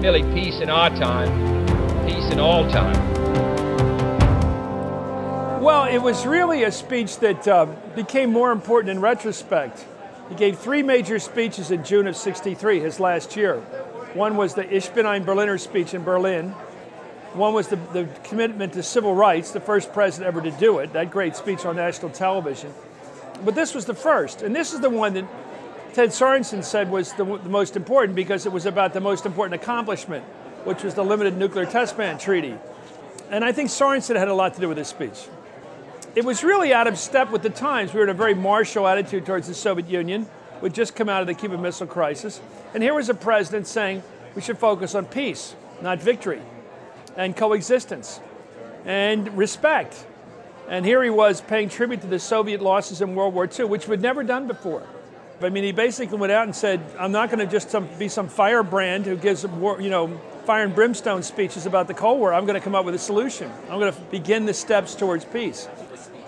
merely peace in our time, peace in all time. Well, it was really a speech that became more important in retrospect. He gave 3 major speeches in June of '63, his last year. One was the Ich bin ein Berliner speech in Berlin. One was the commitment to civil rights, the first president ever to do it, that great speech on national television. But this was the first, and this is the one that Ted Sorensen said was the most important because it was about the most important accomplishment, which was the Limited Nuclear Test Ban Treaty. And I think Sorensen had a lot to do with this speech. It was really out of step with the times. We were in a very martial attitude towards the Soviet Union. We'd just come out of the Cuban Missile Crisis. And here was a president saying we should focus on peace, not victory, and coexistence, and respect. And here he was paying tribute to the Soviet losses in World War II, which we'd never done before. I mean, he basically went out and said, I'm not going to just be some firebrand who gives fire and brimstone speeches about the Cold War. I'm going to come up with a solution. I'm going to begin the steps towards peace.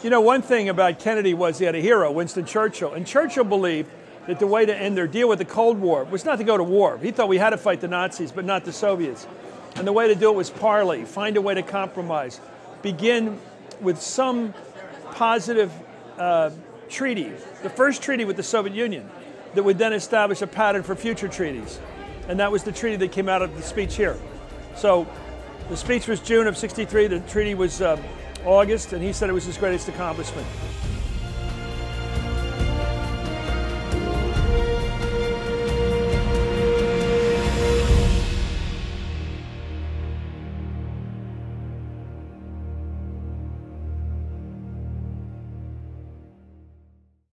You know, one thing about Kennedy was he had a hero, Winston Churchill. And Churchill believed that the way to end their deal with the Cold War was not to go to war. He thought we had to fight the Nazis, but not the Soviets. And the way to do it was parley, find a way to compromise, begin with some positive treaty, the first treaty with the Soviet Union, that would then establish a pattern for future treaties. And that was the treaty that came out of the speech here. So the speech was June of '63, the treaty was August, and he said it was his greatest accomplishment.